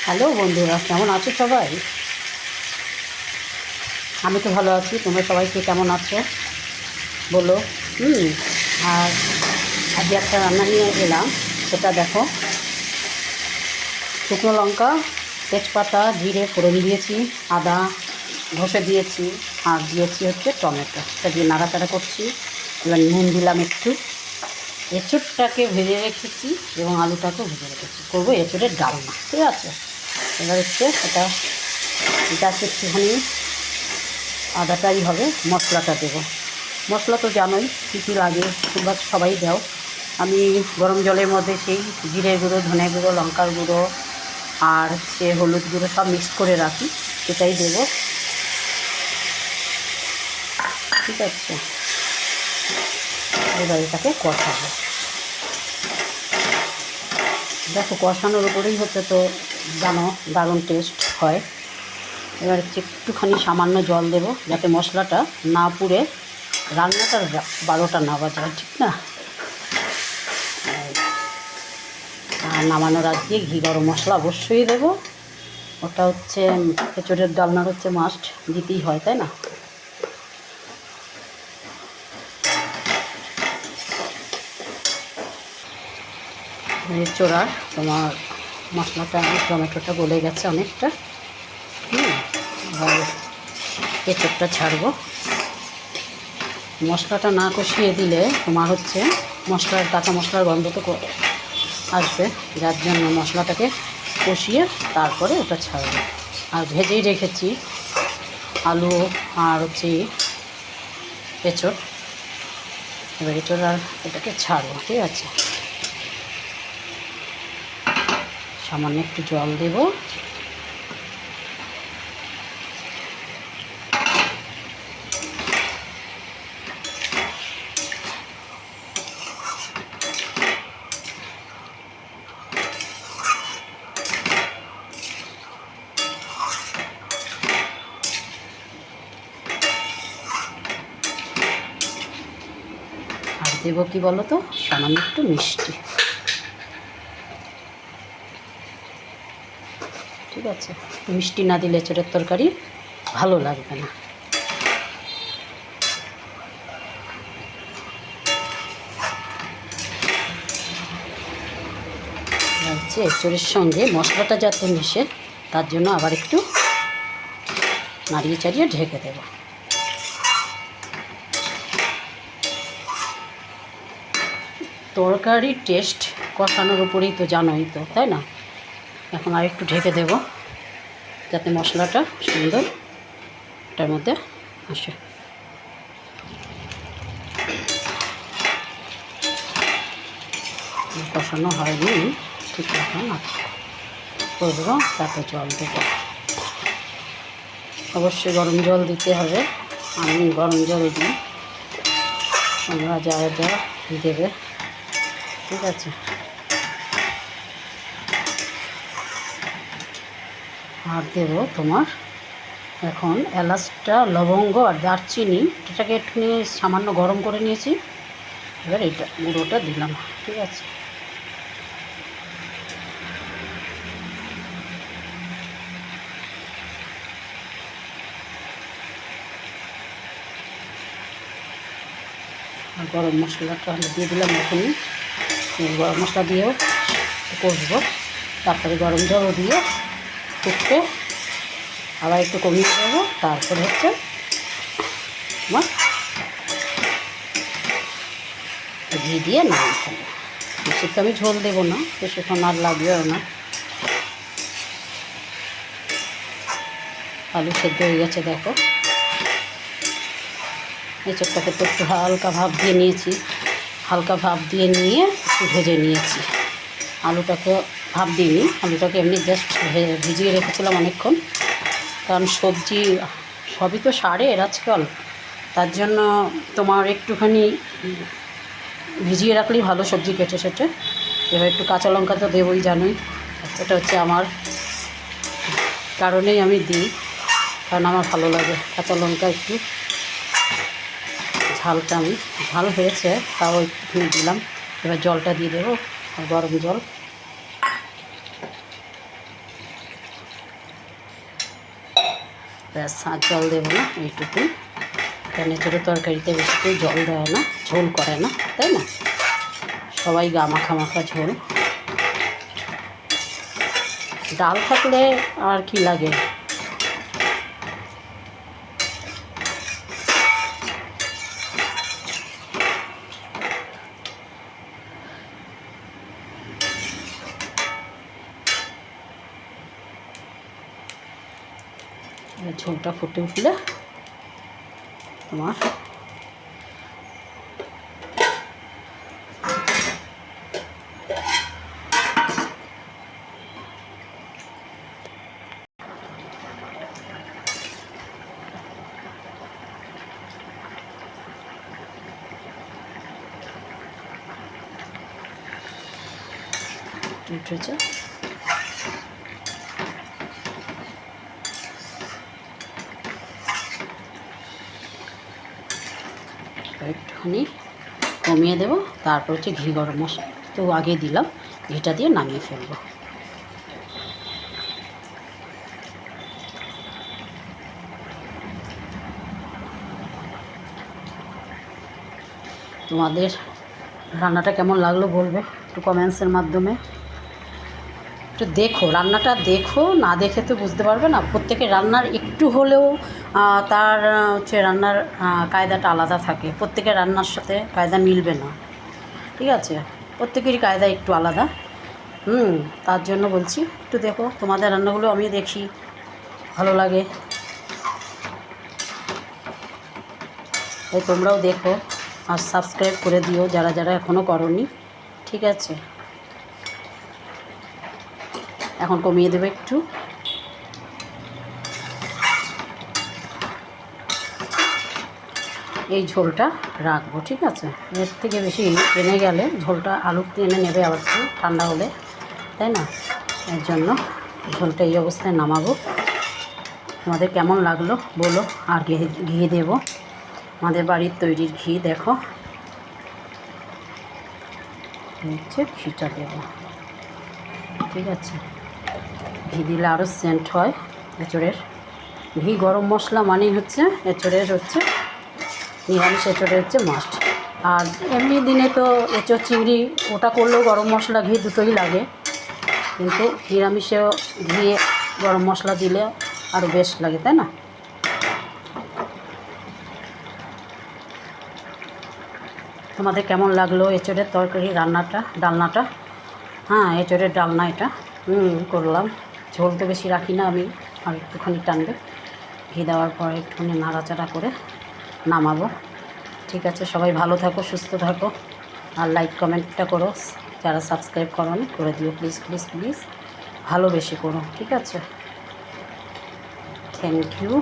Hello বন্ধুরা, কেমন আছো সবাই? আমি তো ভালো আছি। তোমরা সবাই কে কেমন আছো বলো। হুম। আর আজকে একটা রান্না নিয়ে এলাম, সেটা দেখো। শুকনো লঙ্কা, তেজপাতা, জিরে ফোড়ন দিয়েছি, আদা ঘষে দিয়েছি, আর দিয়েছি হচ্ছে টমেটো। সেটা দিয়ে নাড়াচাড়া করছি। এবার নুন দিলাম একটু। এঁচোড়টাকে ভেজে রেখেছি এবং আলুটাকেও ভেজে রেখেছি। করবো এঁচোড়ের ডালনা, ঠিক আছে? এবার হচ্ছে এটা একটুখানি আদাটাই হবে, মশলাটা দেবো। মশলা তো জানোই কী কী লাগে, তোমরা সবাই দাও। আমি গরম জলের মধ্যে সেই জিরে গুঁড়ো, ধনে গুঁড়ো, লঙ্কার গুঁড়ো আর সে হলুদ গুঁড়ো সব মিক্স করে রাখি, সেটাই দেবো, ঠিক আছে? এবার এটাকে কষাবো। দেখো, কষানোর উপরেই হচ্ছে তো, জানো, দারুণ টেস্ট হয়। এবার একটুখানি সামান্য জল দেবো, যাতে মশলাটা না পুড়ে রান্নাটার 12টা না বাজায়, ঠিক না? আর নামানোর আগে ঘি গরম মশলা অবশ্যই দেবো। ওটা হচ্ছে এঁচোড়ের ডালনার হচ্ছে মাস্ট, দিতেই হয়, তাই না? এঁচোড়ার তোমার মশলাটা, টমেটোটা গলে গেছে অনেকটা। আর এঁচোড়টা ছাড়বো। মশলাটা না কষিয়ে দিলে তোমার হচ্ছে কাঁচা মশলার গন্ধ তো আসবে, যার জন্য মশলাটাকে কষিয়ে তারপরে ওটা ছাড়বো। আর ভেজেই রেখেছি আলু আর হচ্ছে এঁচোড়। এবার এঁচোড় আর এটাকে ছাড়বো, ঠিক আছে? সামান্য একটু জল দেব। আর দেবো কি বলো তো, সামান্য একটু মিষ্টি, ঠিক আছে? মিষ্টি না দিলে এঁচোড়ের তরকারি ভালো লাগবে না। হচ্ছে এঁচোড়ের সঙ্গে মশলাটা যাতে মিশে, তার জন্য আবার একটু নাড়িয়ে চাড়িয়ে ঢেকে দেব। তরকারির টেস্ট কষানোর উপরেই তো, জানোই তো, তাই না? এখন আর একটু ঢেকে দেব, যাতে মশলাটা সুন্দর এটার মধ্যে আসে। কষানো হয়নি ঠিক এখন করবো, তাতে জল দেবো। অবশ্যই গরম জল দিতে হবে, আমি গরম জল দিই, তোমরা যা যা দেবে, ঠিক আছে? আর দেবো তোমার এখন এলাচটা, লবঙ্গ আর দারচিনি, এটাকে একটুখানি সামান্য গরম করে নিয়েছি। এবার এইটা গুঁড়োটা দিলাম, ঠিক আছে? আর গরম মশলাটা দিয়ে দিলাম এখনই। গরম মশলা দিয়েও কষবো, তারপরে গরম জলও দিয়ে ফুটতে আবার একটু কমিয়ে দেবো। তারপরে হচ্ছে আমার ঘি দিয়ে নামিয়ে ফেলবো। বেশি তো আমি ঝোল দেবো না, বেশিক্ষণ আর লাগবেও না। আলু সেদ্ধ হয়ে গেছে, দেখো। এঁচোড়টাকে তো একটু হালকা ভাপ দিয়ে নিয়েছি, হালকা ভাপ দিয়ে নিয়ে একটু ভেজে নিয়েছি। আলুটাকে ভাপ দিইনি, আলুটাকে এমনি জাস্ট ভিজিয়ে রেখেছিলাম অনেকক্ষণ, কারণ সবজি সবই তো সারের আজকাল, তার জন্য তোমার একটুখানি ভিজিয়ে রাখলেই ভালো সবজি কেটে সেটে। এবার একটু কাঁচা লঙ্কা তো দেবই, জানোই। এটা হচ্ছে আমার কারণেই আমি দিই, কারণ আমার ভালো লাগে কাঁচা লঙ্কা একটু ঝালটা। আমি ঝাল হয়েছে তাও একটুখানি দিলাম। এবার জলটা দিয়ে দেবো, গরম জল। ব্যাস, আর জল দেবো না, এইটুকুই। কারণ এঁচোড়ে তরকারিতে বেশি কেউ জল দেয় না, ঝোল করে না, তাই না? সবাই গা মাখা মাখা ঝোল। ডাল থাকলে আর কি লাগে। ঝোলটা ফুটে উঠলে তোমার উঠেছে। একটুখানি কমিয়ে দেবো, তারপর হচ্ছে ঘি গরম মশলা তো আগে দিলাম, ঘিটা দিয়ে নামিয়ে ফেলবো। তোমাদের রান্নাটা কেমন লাগলো বলবে একটু কমেন্টসের মাধ্যমে। একটু দেখো রান্নাটা, দেখো, না দেখে তো বুঝতে পারবে না। প্রত্যেকের রান্নার একটু হলেও তার হচ্ছে রান্নার কায়দাটা আলাদা থাকে। প্রত্যেকের রান্নার সাথে কায়দা মিলবে না, ঠিক আছে? প্রত্যেকেরই কায়দা একটু আলাদা। তার জন্য বলছি একটু দেখো, তোমাদের রান্নাগুলো আমি দেখি, ভালো লাগে, তাই তোমরাও দেখো আর সাবস্ক্রাইব করে দিও যারা যারা এখনও করোনি, ঠিক আছে? এখন কমিয়ে দেবে একটু। এই ঝোলটা রাখবো, ঠিক আছে? এর থেকে বেশি টেনে গেলে ঝোলটা আলু টেনে নেবে আবার একটু ঠান্ডা হলে, তাই না? এর জন্য ঝোলটা এই অবস্থায় নামাবো। তোমাদের কেমন লাগলো বলো। আর ঘি দেবো, আমাদের বাড়ির তৈরির ঘি, দেখো হচ্ছে ঘিটা দেবো, ঠিক আছে? ঘি দিলে আরও সেন্ট হয় এঁচোড়ের। ঘি গরম মশলা মানেই হচ্ছে এঁচোড়ের হচ্ছে নিরামিষ এঁচোড়ের হচ্ছে মাস্ট। আর এমনি দিনে তো এঁচোড় চিংড়ি ওটা করলেও গরম মশলা ঘি দুটোই লাগে, কিন্তু নিরামিষেও ঘি গরম মশলা দিলে আরও বেশ লাগে, তাই না? তোমাদের কেমন লাগলো এঁচোড়ের তরকারি রান্নাটা, ডালনাটা? হ্যাঁ, এঁচোড়ের ডালনা এটা করলাম। ঝোল তো বেশি রাখি না আমি, আর একটুখানি টানবে। ঘি দেওয়ার পরে একটুখানি নাড়াচাড়া করে নামাবো, ঠিক আছে? সবাই ভালো থাকো, সুস্থ থাকো, আর লাইক কমেন্টটা করো। যারা সাবস্ক্রাইব করোনি করে দিও প্লিজ প্লিজ প্লিজ, ভালোবেসে করো, ঠিক আছে? Thank you.